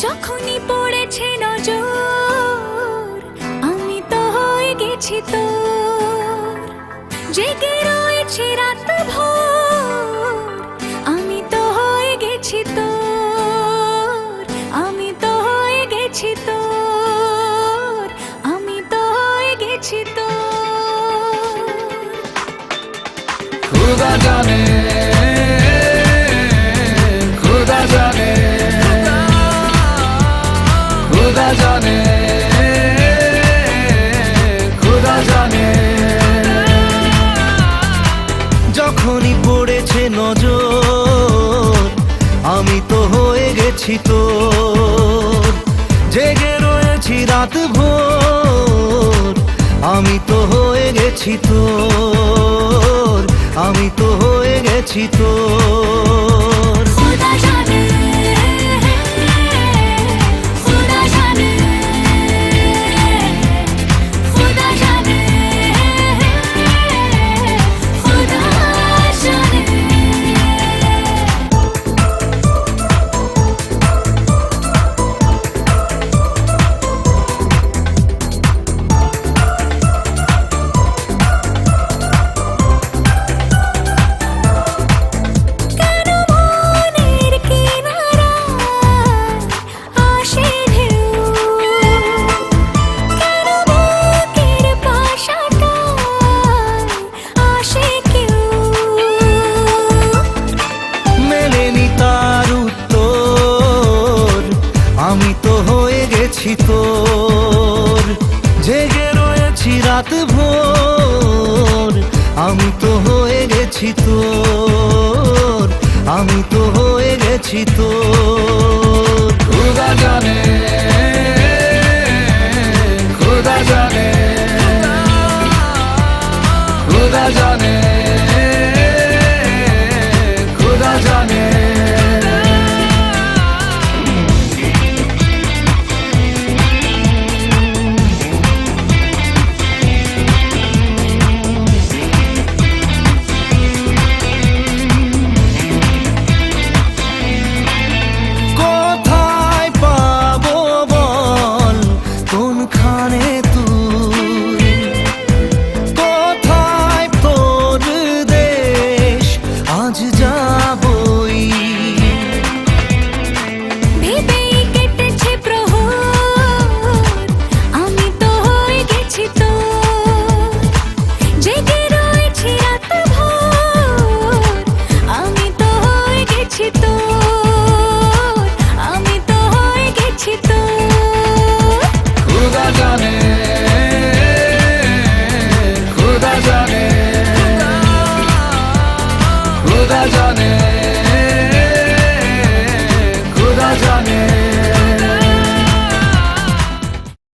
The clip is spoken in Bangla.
যখনই পড়েছে নজর আমি তো হয়ে গেছি তোর, জেগে রয়েছে রাত ভোর আমি তো হয়ে গেছি তোর, আমি তো হয়ে গেছি তোর, আমি তো হয়ে গেছি তোর। खुदा जाने खुदा जाने खुदा जाने खुदा जाने যখনই পড়েছে নজর আমি তো হয়ে গেছি তোর, জেগে রয়েছি রাত ভোর আমি তো হয়ে গেছি তোর, আমি তো হয়ে গেছি তোর। खुदा जाने खुदा जाने खुदा जाने खुदा जाने। মেলেনি তার উত্তর আমি তো হয়ে গেছি তোর, জেগে রয়েছি রাত ভোর আমি তো হয়ে গেছি তোর, আমি তো হয়ে গেছি তোর।